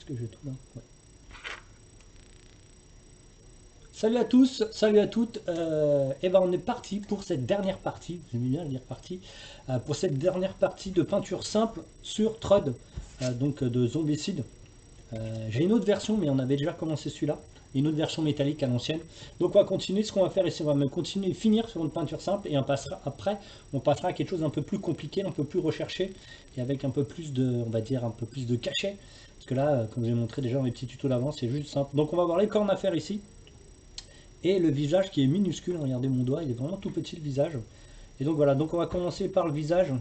que j'ai tout là? Ouais. Salut à tous, salut à toutes. Et ben on est parti pour cette dernière partie. Vous aimez bien dire partie, pour cette dernière partie de peinture simple sur Trud, donc de Zombicide. J'ai une autre version, mais on avait déjà commencé celui-là. Une autre version métallique à l'ancienne. Donc on va continuer. Ce qu'on va faire ici, on va même continuer, finir sur une peinture simple, et on passera, après, on passera à quelque chose d'un peu plus compliqué, un peu plus recherché, et avec un peu plus de, on va dire, un peu plus de cachet. Parce que là, comme j'ai montré déjà dans les petits tutos d'avant, c'est juste simple. Donc on va voir les cornes à faire ici. Et le visage qui est minuscule, regardez mon doigt, il est vraiment tout petit le visage. Et donc voilà, donc on va commencer par le visage.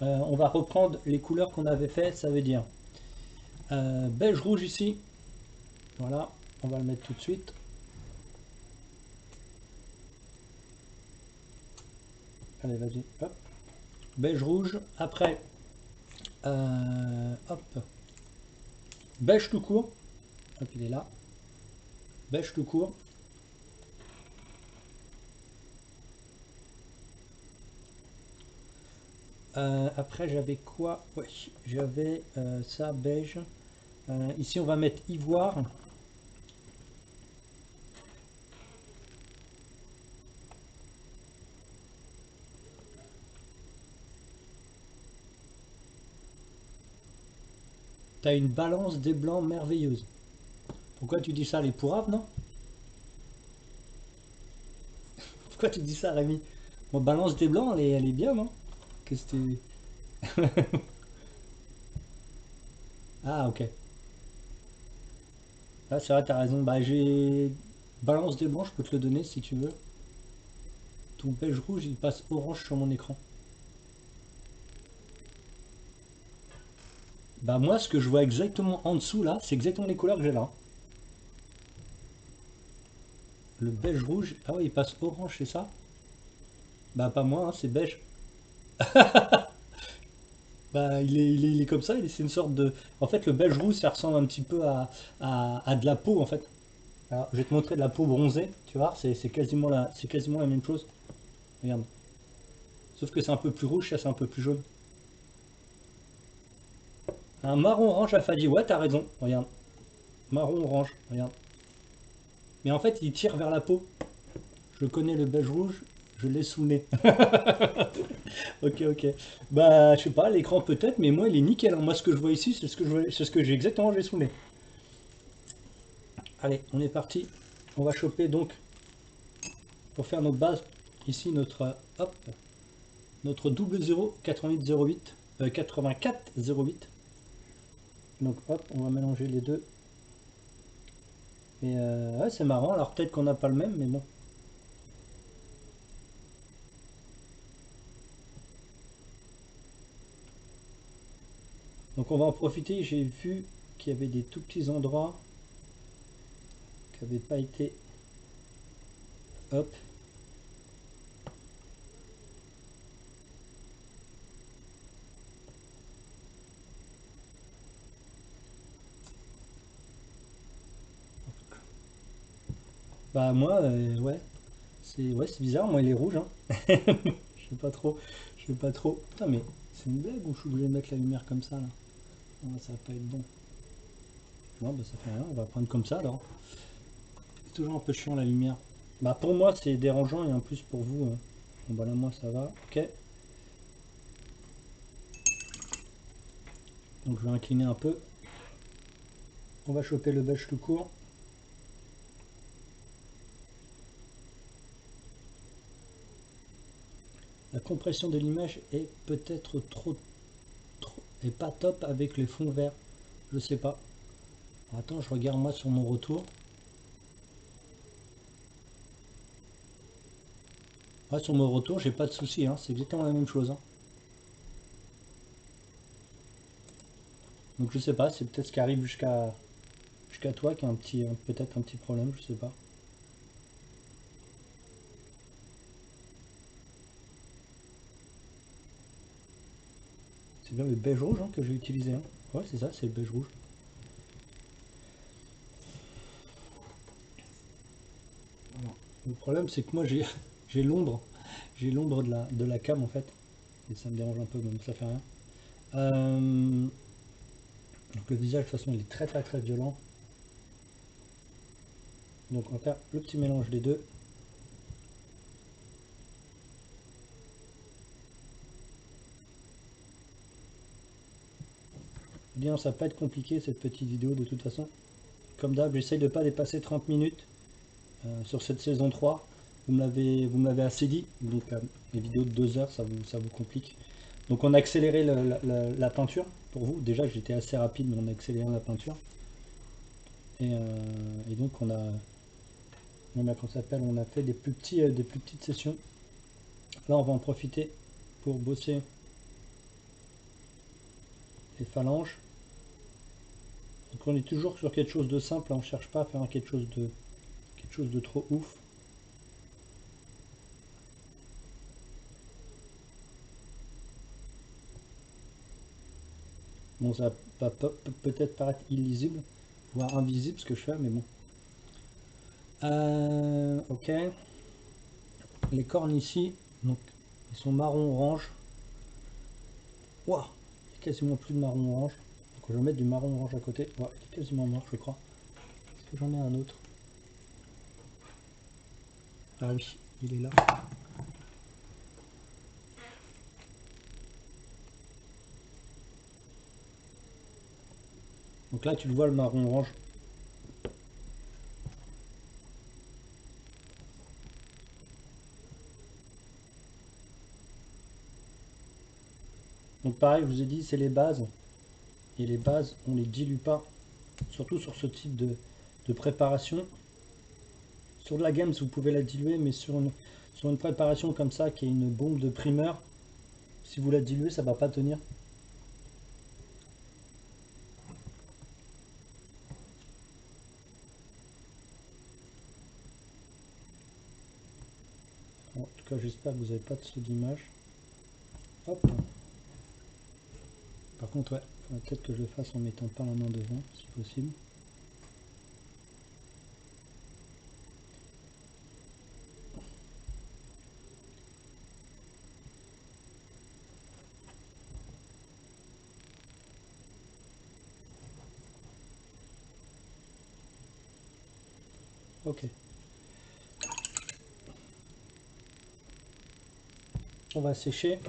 On va reprendre les couleurs qu'on avait fait, ça veut dire beige rouge ici. Voilà, on va le mettre tout de suite. Allez, vas-y, hop. Beige rouge. Après, hop, beige tout court. Hop, il est là. Beige tout court. Après, j'avais quoi? Ouais, j'avais ça, beige. Ici, on va mettre ivoire. T'as une balance des blancs merveilleuse. Pourquoi tu dis ça, les pourraves, non? Pourquoi tu dis ça, Rémi? Moi, balance des blancs, elle est bien, non? Qu'est-ce que tu... Ah, ok. Ah, c'est vrai, t'as raison. Bah, j'ai... Balance des blancs, je peux te le donner si tu veux. Ton beige rouge, il passe orange sur mon écran. Bah, moi, ce que je vois exactement en dessous, là, c'est exactement les couleurs que j'ai là. Le beige rouge... Ah ouais, il passe orange, c'est ça? Bah, pas moi, hein, c'est beige. Bah, il est comme ça, c'est une sorte de... En fait, le beige rouge, ça ressemble un petit peu à de la peau, en fait. Alors, je vais te montrer de la peau bronzée, tu vois, c'est quasiment la même chose. Regarde. Sauf que c'est un peu plus rouge, ça c'est un peu plus jaune. Un marron orange Alpha ouais, t'as raison, regarde. Marron orange, regarde. Mais en fait, il tire vers la peau. Je connais le beige rouge, je l'ai sous le nez. Ok, ok. Bah, je sais pas, l'écran peut-être, mais moi il est nickel, hein. Moi, ce que je vois ici, c'est ce que je vois, c'est ce que j'ai exactement, j'ai sous le nez. Allez, on est parti. On va choper donc, pour faire notre base, ici notre, hop, notre double 0 8808, 8408. Donc hop, on va mélanger les deux. Et ouais, c'est marrant, alors peut-être qu'on n'a pas le même, mais bon. Donc on va en profiter, j'ai vu qu'il y avait des tout petits endroits qui n'avaient pas été... Hop. Bah moi, ouais, c'est bizarre, moi il est rouge, hein. Je sais pas trop, je sais pas trop. Putain mais c'est une blague ou je suis obligé de mettre la lumière comme ça là? Non, ça va pas être bon. Non, bah ça fait rien, on va prendre comme ça alors. C'est toujours un peu chiant la lumière. Bah pour moi c'est dérangeant et en plus pour vous, bon bah là moi ça va, ok. Donc je vais incliner un peu. On va choper le beige tout court. La compression de l'image est peut-être trop et pas top avec les fonds verts. Je sais pas. Attends, je regarde moi sur mon retour. Ouais, sur mon retour, j'ai pas de souci, hein. C'est exactement la même chose, hein. Donc je sais pas, c'est peut-être ce qui arrive jusqu'à toi qui a un petit peut-être un petit problème, je sais pas. C'est bien le beige rouge, hein, que j'ai utilisé, hein. Ouais, c'est ça, c'est le beige rouge. Alors, le problème c'est que moi j'ai j'ai l'ombre. J'ai l'ombre de la cam en fait. Et ça me dérange un peu, même ça fait rien. Euh, Donc le visage de toute façon il est très violent. Donc on va faire le petit mélange des deux. Bien, ça va pas être compliqué cette petite vidéo de toute façon. Comme d'hab, j'essaye de ne pas dépasser 30 minutes sur cette saison 3. Vous m'avez assez dit, donc les vidéos de 2 heures, ça vous complique. Donc on a accéléré la peinture pour vous. Déjà j'étais assez rapide, mais on a accéléré la peinture. Et donc on a, comment ça s'appelle, on a fait des plus petites sessions. Là on va en profiter pour bosser les phalanges. Donc on est toujours sur quelque chose de simple, on ne cherche pas à faire quelque chose de trop ouf. Bon, ça va peut-être paraître illisible, voire invisible ce que je fais, mais bon. Ok. Les cornes ici, donc ils sont marron-orange. Waouh, il n'y a quasiment plus de marron-orange. Donc je vais mettre du marron-orange à côté. Ouais, il est quasiment mort, je crois. Est-ce que j'en ai un autre? Ah oui, il est là. Donc là, tu le vois, le marron-orange. Donc pareil, je vous ai dit, c'est les bases. Et les bases, on les dilue pas. Surtout sur ce type de préparation. Sur de la gamme, vous pouvez la diluer, mais sur une préparation comme ça, qui est une bombe de primeur, si vous la diluez, ça va pas tenir. En tout cas, j'espère que vous n'avez pas de saut d'image. Hop. Par contre, ouais, faudrait peut-être que je le fasse en mettant pas la main devant, si possible. Ok. On va sécher.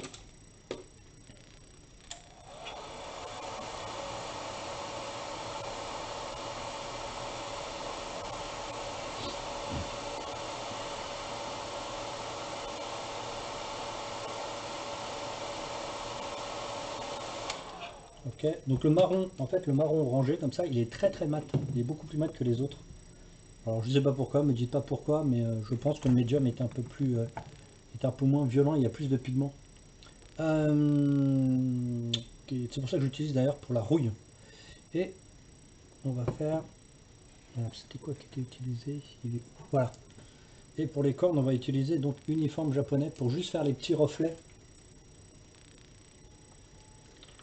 Ok. Donc le marron, en fait, le marron orangé comme ça, il est très mat. Il est beaucoup plus mat que les autres. Alors je sais pas pourquoi, me dites pas pourquoi, mais je pense que le médium est un peu plus, est un peu moins violent. Il y a plus de pigments. C'est pour ça que j'utilise d'ailleurs pour la rouille. Et on va faire. Alors c'était quoi qui était utilisé? Voilà. Et pour les cornes, on va utiliser donc uniforme japonais pour juste faire les petits reflets.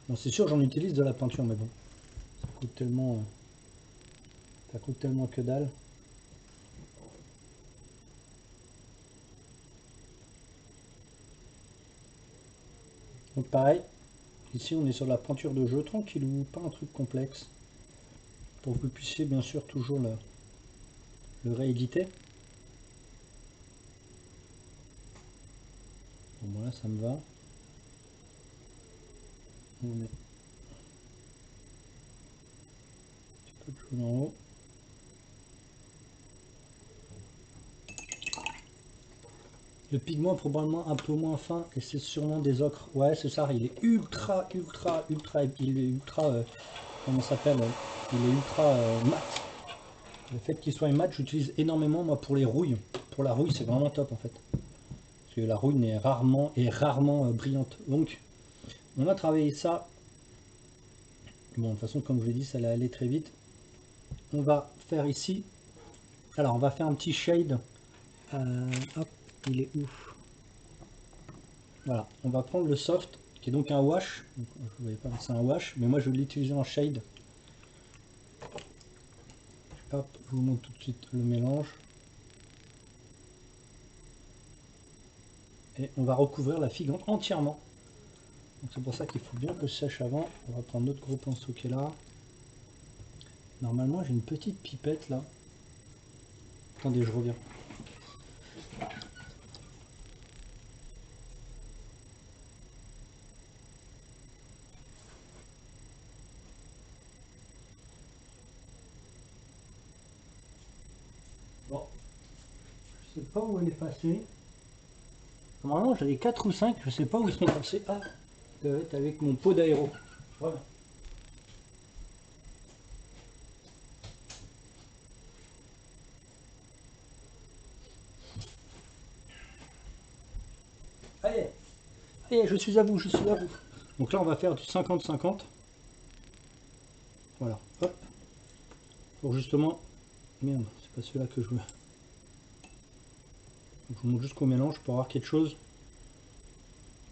Bon, c'est sûr, j'en utilise de la peinture, mais bon, ça coûte tellement que dalle. Donc pareil, ici on est sur la peinture de jeu, tranquille ou pas un truc complexe, pour que vous puissiez bien sûr toujours le rééditer. Bon, voilà, ça me va. On met un petit peu de jaune en haut. Le pigment est probablement un peu moins fin et c'est sûrement des ocres. Ouais, c'est ça, il est ultra, il est ultra, comment ça s'appelle, il est ultra mat. Le fait qu'il soit mat, j'utilise énormément moi pour les rouilles. Pour la rouille, c'est vraiment top en fait. Parce que la rouille est rarement brillante. Donc, on a travaillé ça. Bon, de toute façon, comme je l'ai dit, ça allait aller très vite. On va faire ici. Alors, on va faire un petit shade. Hop, il est où? Voilà, on va prendre le soft, qui est donc un wash. Donc, je ne voyais pas que c'est un wash, mais moi je vais l'utiliser en shade. Hop, je vous montre tout de suite le mélange. Et on va recouvrir la figue entièrement. C'est pour ça qu'il faut bien que je sèche avant. On va prendre notre gros pinceau qui est là. Normalement, j'ai une petite pipette là. Attendez, je reviens. Bon, je sais pas où elle est passée. Normalement, j'avais 4 ou 5, je sais pas où ils sont passés. Ah, ça doit être avec mon pot d'aéro. Voilà. Allez, allez, je suis à vous, je suis à vous. Donc là, on va faire du 50-50. Voilà, hop. Pour justement... Merde, c'est pas celui-là que je veux. Donc, je vous montre juste qu'on mélange pour avoir quelque chose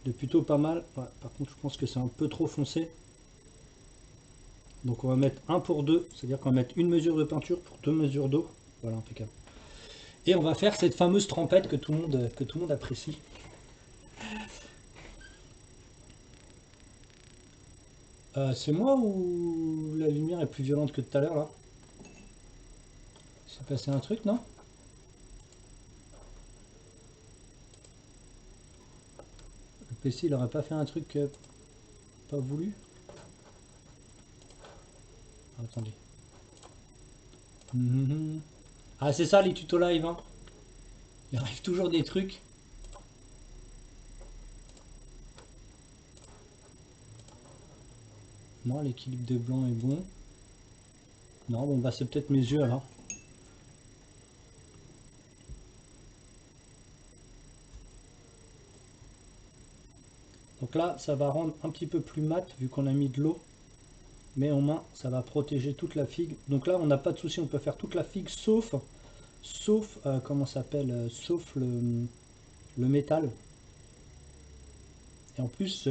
de plutôt pas mal. Ouais, par contre, je pense que c'est un peu trop foncé. Donc on va mettre 1 pour 2, c'est-à-dire qu'on va mettre une mesure de peinture pour 2 mesures d'eau. Voilà, impeccable. Et on va faire cette fameuse trempette que tout le monde apprécie. C'est moi ou la lumière est plus violente que tout à l'heure là? C'est passé un truc, non? Le PC il aurait pas fait un truc pas voulu? Ah, attendez. Ah c'est ça les tutos live, hein. Il arrive toujours des trucs. Non, l'équilibre des blancs est bon. Non, bon bah c'est peut-être mes yeux alors. Donc là, ça va rendre un petit peu plus mat vu qu'on a mis de l'eau. Mais au moins, ça va protéger toute la figue. Donc là, on n'a pas de souci, on peut faire toute la figue sauf comment ça s'appelle, sauf le métal. Et en plus,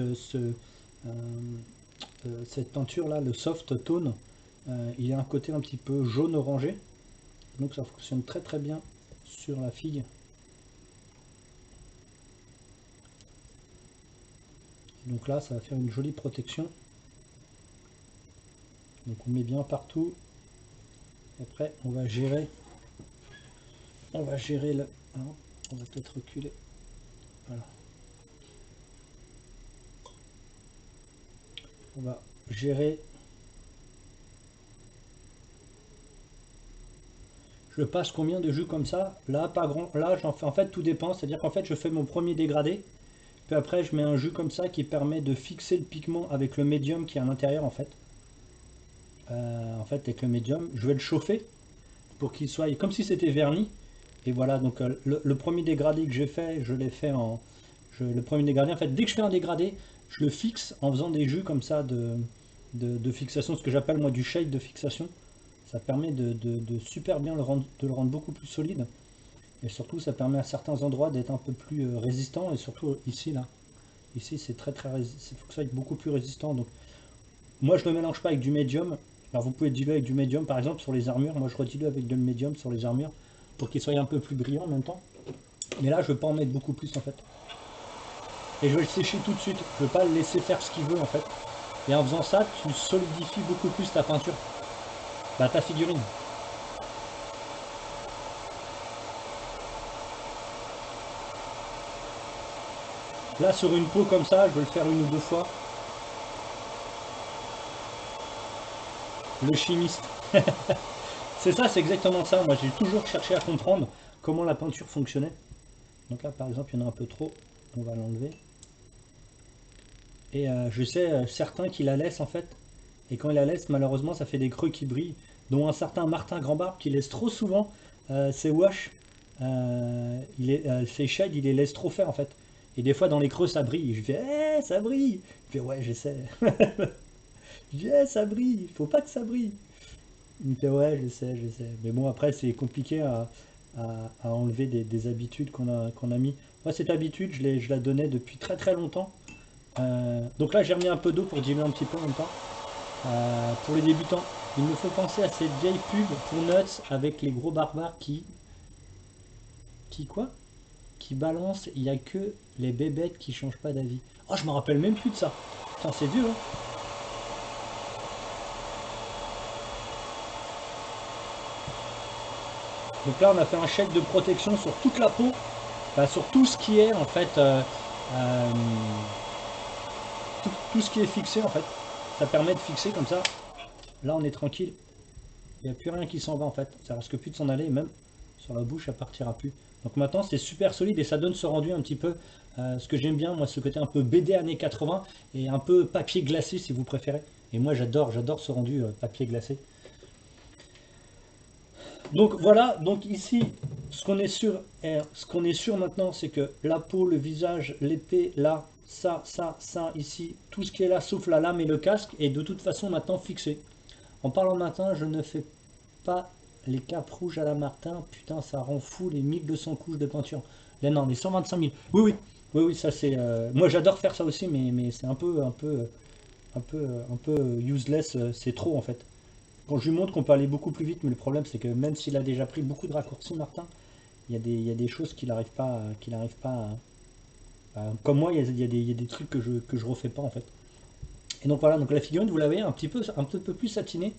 cette peinture là, le soft tone, il y a un côté un petit peu jaune orangé. Donc ça fonctionne très très bien sur la figue. Et donc là, ça va faire une jolie protection. Donc on met bien partout. Après, on va gérer le... hein, on va peut-être reculer. Voilà. On va gérer. Je passe combien de jus comme ça? Là, pas grand. Là, j'en fais. En fait, tout dépend. C'est-à-dire qu'en fait, je fais mon premier dégradé. Puis après, je mets un jus comme ça qui permet de fixer le pigment avec le médium qui est à l'intérieur, en fait. En fait, avec le médium, je vais le chauffer pour qu'il soit comme si c'était verni. Et voilà, donc le premier dégradé que j'ai fait, je l'ai fait en. Le premier dégradé, en fait, dès que je fais un dégradé, je le fixe en faisant des jus comme ça de fixation, ce que j'appelle moi du shade de fixation. Ça permet de super bien de le rendre beaucoup plus solide. Et surtout, ça permet à certains endroits d'être un peu plus résistant. Et surtout ici, là. Ici, c'est très très résistant. Il faut que ça soit beaucoup plus résistant. Donc, moi, je ne le mélange pas avec du médium. Alors, vous pouvez diluer avec du médium, par exemple, sur les armures. Moi, je redilue avec de médium sur les armures pour qu'il soit un peu plus brillant en même temps. Mais là, je ne veux pas en mettre beaucoup plus, en fait. Et je vais le sécher tout de suite. Je ne veux pas le laisser faire ce qu'il veut, en fait. Et en faisant ça, tu solidifies beaucoup plus ta peinture. Bah, ta figurine. Là, sur une peau comme ça, je vais le faire une ou deux fois. Le chimiste. C'est ça, c'est exactement ça. Moi, j'ai toujours cherché à comprendre comment la peinture fonctionnait. Donc là, par exemple, il y en a un peu trop. On va l'enlever. Et je sais certains qui la laissent en fait. Et quand ils la laissent, malheureusement, ça fait des creux qui brillent. Dont un certain Martin Grandbarbe qui laisse trop souvent ses wash, ses shades, il les laisse trop faire en fait. Et des fois, dans les creux, ça brille. Je fais, eh, ça brille. Je fais, ouais, j'essaie. Je dis, eh, ça brille. Faut pas que ça brille. Il me fait, ouais, je sais, je sais. Mais bon, après, c'est compliqué à enlever des habitudes qu'on a mis. Moi, cette habitude, je la donnais depuis très très longtemps. Donc là, j'ai remis un peu d'eau pour diluer un petit peu en même temps. Pour les débutants, il me faut penser à cette vieille pub pour Nuts avec les gros barbares qui quoi? Qui balancent, il n'y a que les bébêtes qui changent pas d'avis. Oh, je me rappelle même plus de ça. Putain, c'est vieux, hein. Donc là, on a fait un shade de protection sur toute la peau, enfin, sur tout ce qui est en fait, euh, tout ce qui est fixé en fait. Ça permet de fixer comme ça. Là, on est tranquille. Il n'y a plus rien qui s'en va en fait. Ça risque plus de s'en aller, même sur la bouche, ça partira plus. Donc maintenant, c'est super solide et ça donne ce rendu un petit peu. Ce que j'aime bien, moi, ce côté un peu BD années 80 et un peu papier glacé si vous préférez. Et moi, j'adore ce rendu papier glacé. Donc voilà, donc ici, ce qu'on est sûr maintenant, c'est que la peau, le visage, l'épée, là, ça, ici, tout ce qui est là, sauf la lame et le casque, est de toute façon maintenant fixé. En parlant maintenant, je ne fais pas les capes rouges à la Martin. Putain, ça rend fou les 1200 couches de peinture. Là, non, les 125 000. Oui, oui, oui, oui, ça c'est. Moi, j'adore faire ça aussi, mais c'est un peu useless. C'est trop en fait. Quand je lui montre qu'on peut aller beaucoup plus vite, mais le problème c'est que même s'il a déjà pris beaucoup de raccourcis, Martin, il y a des choses qu'il n'arrive pas, comme moi, il y a des trucs que je refais pas en fait. Et donc voilà, donc la figurine, vous la voyez un petit peu plus satinée.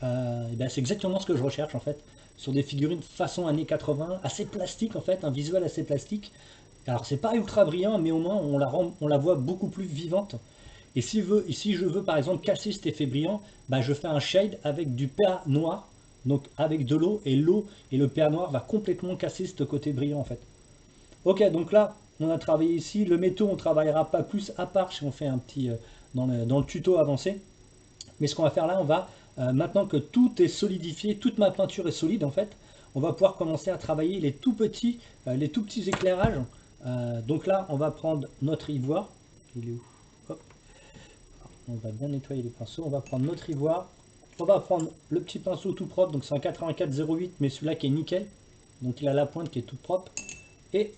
Et ben c'est exactement ce que je recherche en fait. Sur des figurines façon années 80, assez plastique en fait, un visuel assez plastique. Alors c'est pas ultra brillant, mais au moins on la voit beaucoup plus vivante. Et si je veux par exemple casser cet effet brillant, bah, je fais un shade avec du PA noir, donc avec de l'eau et le PA noir va complètement casser ce côté brillant en fait. Ok, donc là on a travaillé ici, le métaux on travaillera pas plus à part si on fait un petit dans le tuto avancé. Mais ce qu'on va faire là, on va, maintenant que tout est solidifié, toute ma peinture est solide en fait, on va pouvoir commencer à travailler les tout petits éclairages. Donc là, on va prendre notre ivoire. Il est où? Hop. On va bien nettoyer les pinceaux. On va prendre notre ivoire. On va prendre le petit pinceau tout propre. Donc c'est un 8408, mais celui-là qui est nickel. Donc il a la pointe qui est toute propre. Et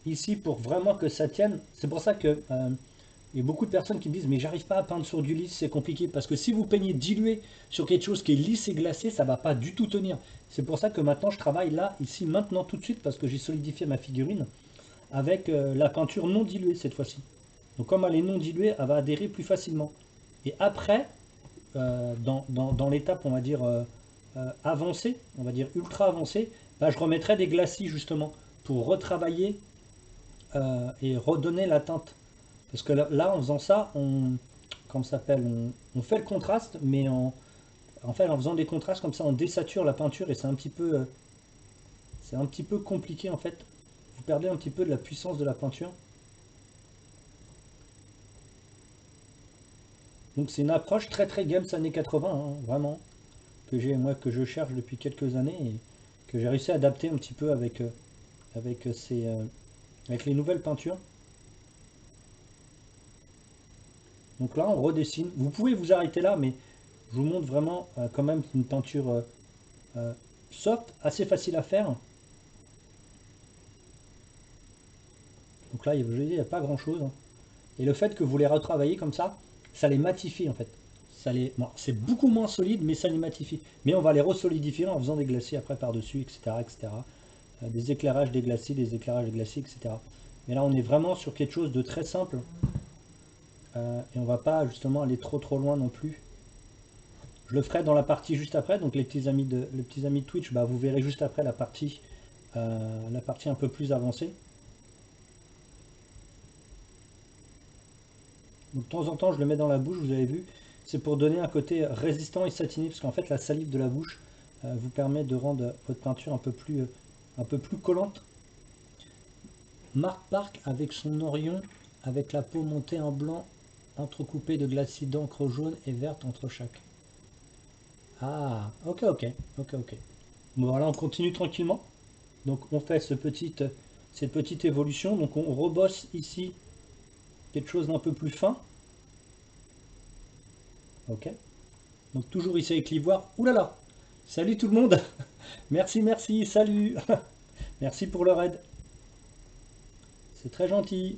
ici, pour vraiment que ça tienne, c'est pour ça que il y a beaucoup de personnes qui me disent mais j'arrive pas à peindre sur du lisse, c'est compliqué. Parce que si vous peignez dilué sur quelque chose qui est lisse et glacé, ça va pas du tout tenir. C'est pour ça que maintenant je travaille là, ici, maintenant, tout de suite, parce que j'ai solidifié ma figurine avec la peinture non diluée cette fois-ci. Donc comme elle est non diluée, elle va adhérer plus facilement. Et après, dans l'étape, on va dire avancée, on va dire ultra avancée, bah, je remettrai des glacis justement pour retravailler et redonner la teinte. Parce que là, en faisant ça, comment ça s'appelle, on fait le contraste, mais en fait, en faisant des contrastes comme ça, on désature la peinture et c'est un petit peu compliqué en fait. Vous perdez un petit peu de la puissance de la peinture. Donc c'est une approche très très games années 80, hein, vraiment, que je cherche depuis quelques années et que j'ai réussi à adapter un petit peu avec, avec les nouvelles peintures. Donc là, on redessine. Vous pouvez vous arrêter là, mais je vous montre vraiment quand même une peinture euh, soft, assez facile à faire. Donc là, je vous dis, il n'y a pas grand-chose, hein. Et le fait que vous les retravaillez comme ça les matifie en fait. Bon, c'est beaucoup moins solide, mais ça les matifie. Mais on va les resolidifier en faisant des glacis après par-dessus, etc. etc. Des éclairages, des glacis, des éclairages, des glacis, etc. Mais là, on est vraiment sur quelque chose de très simple. Et on va pas justement aller trop loin non plus. Je le ferai dans la partie juste après. Donc les petits amis de Twitch, bah, vous verrez juste après la partie un peu plus avancée. Donc de temps en temps, je le mets dans la bouche, vous avez vu. C'est pour donner un côté résistant et satiné, parce qu'en fait, la salive de la bouche vous permet de rendre votre peinture un peu plus collante. Marc Park avec son Orion, avec la peau montée en blanc, entrecoupée de glacis d'encre jaune et verte entre chaque. Ah, ok, ok, ok, ok. Bon, voilà, on continue tranquillement. Donc on fait cette petite évolution. Donc on rebosse ici quelque chose d'un peu plus fin. Ok. Donc toujours ici avec l'ivoire. Ouh là là. Salut tout le monde. Merci, merci, salut. Merci pour le raid. C'est très gentil.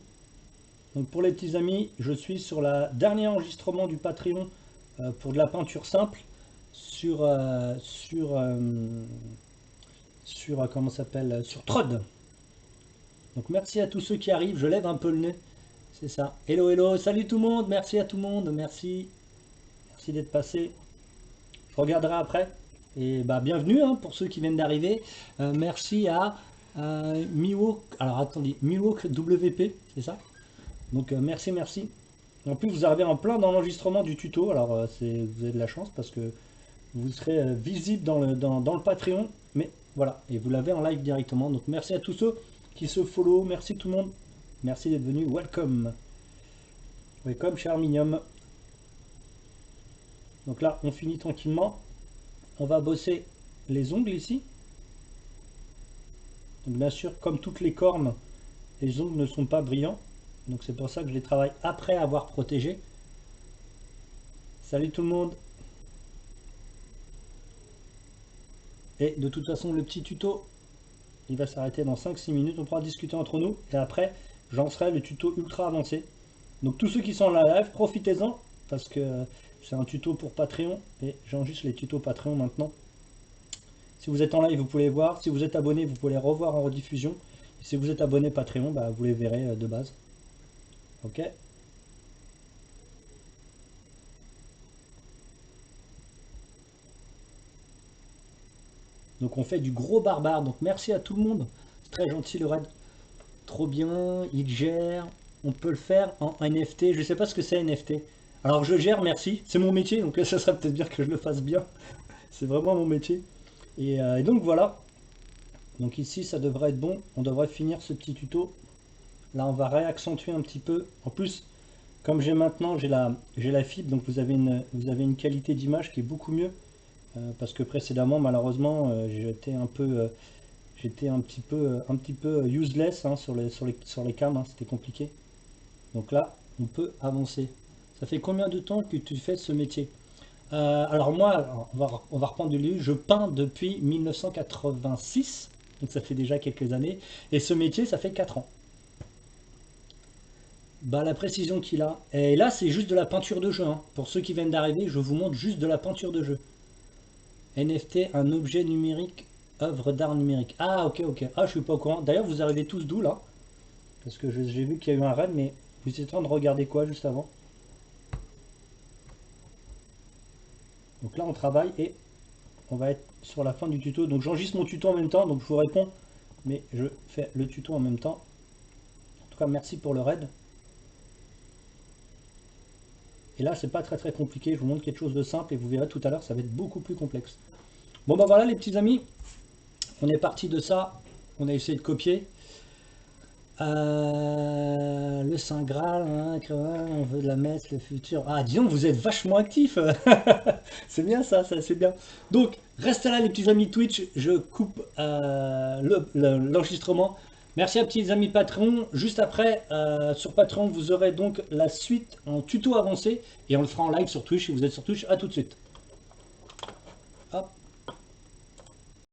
Donc pour les petits amis, je suis sur la dernier enregistrement du Patreon pour de la peinture simple sur comment ça s'appelle, sur Trod. Donc merci à tous ceux qui arrivent, je lève un peu le nez. C'est ça. Hello, hello, salut tout le monde, merci à tout le monde, merci. Merci d'être passé. Je regarderai après. Et bah bienvenue hein, pour ceux qui viennent d'arriver. Merci à Miwok, alors attendez, Miwok WP, c'est ça? Donc merci, merci. En plus vous arrivez en plein dans l'enregistrement du tuto, alors vous avez de la chance parce que vous serez visible dans le Patreon, mais voilà, et vous l'avez en live directement. Donc merci à tous ceux qui se follow, merci tout le monde, merci d'être venu, welcome. Welcome cher Minium. Donc là on finit tranquillement, on va bosser les ongles ici. Donc bien sûr comme toutes les cornes, les ongles ne sont pas brillants, donc c'est pour ça que je les travaille après avoir protégé. Salut tout le monde. Et de toute façon le petit tuto il va s'arrêter dans 5-6 minutes, on pourra discuter entre nous et après j'en ferai le tuto ultra avancé. Donc tous ceux qui sont en live, profitez-en parce que c'est un tuto pour Patreon et j'enregistre les tutos Patreon maintenant. Si vous êtes en live, vous pouvez les voir. Si vous êtes abonné, vous pouvez les revoir en rediffusion. Et si vous êtes abonné Patreon, bah, vous les verrez de base. Ok. Donc on fait du gros barbare. Donc merci à tout le monde. C'est très gentil le raid. Trop bien. Il gère. On peut le faire en NFT. Je ne sais pas ce que c'est NFT. Alors je gère, merci. C'est mon métier. Donc ça serait peut-être bien que je le fasse bien. C'est vraiment mon métier. Et donc voilà. Donc ici ça devrait être bon. On devrait finir ce petit tuto. Là on va réaccentuer un petit peu. En plus, comme j'ai maintenant j'ai la fibre, donc vous avez une qualité d'image qui est beaucoup mieux. Parce que précédemment malheureusement j'étais un petit peu useless hein, sur les cams, hein, c'était compliqué. Donc là on peut avancer. Ça fait combien de temps que tu fais ce métier? Alors moi, on va reprendre du lieu. Je peins depuis 1986, donc ça fait déjà quelques années. Et ce métier, ça fait 4 ans. Bah la précision qu'il a. Et là, c'est juste de la peinture de jeu. Hein. Pour ceux qui viennent d'arriver, je vous montre juste de la peinture de jeu. NFT, un objet numérique, œuvre d'art numérique. Ah ok, ok. Ah, je suis pas au courant. D'ailleurs, vous arrivez tous d'où là? Parce que j'ai vu qu'il y a eu un raid, mais vous étiez en train de regarder quoi juste avant? Donc là, on travaille et on va être sur la fin du tuto. Donc j'enregistre mon tuto en même temps, donc je vous réponds, mais je fais le tuto en même temps. En tout cas, merci pour le raid. Et là, c'est pas très compliqué. Je vous montre quelque chose de simple et vous verrez tout à l'heure, ça va être beaucoup plus complexe. Bon, ben voilà, les petits amis, on est parti de ça. On a essayé de copier. Le Saint Graal, hein, on veut de la messe, le futur. Ah, disons, vous êtes vachement actifs. C'est bien ça, c'est bien. Donc, restez là, les petits amis Twitch. Je coupe l'enregistrement. Merci à petits amis Patreon. Juste après, sur Patreon, vous aurez donc la suite en tuto avancé et on le fera en live sur Twitch. Si vous êtes sur Twitch, à tout de suite.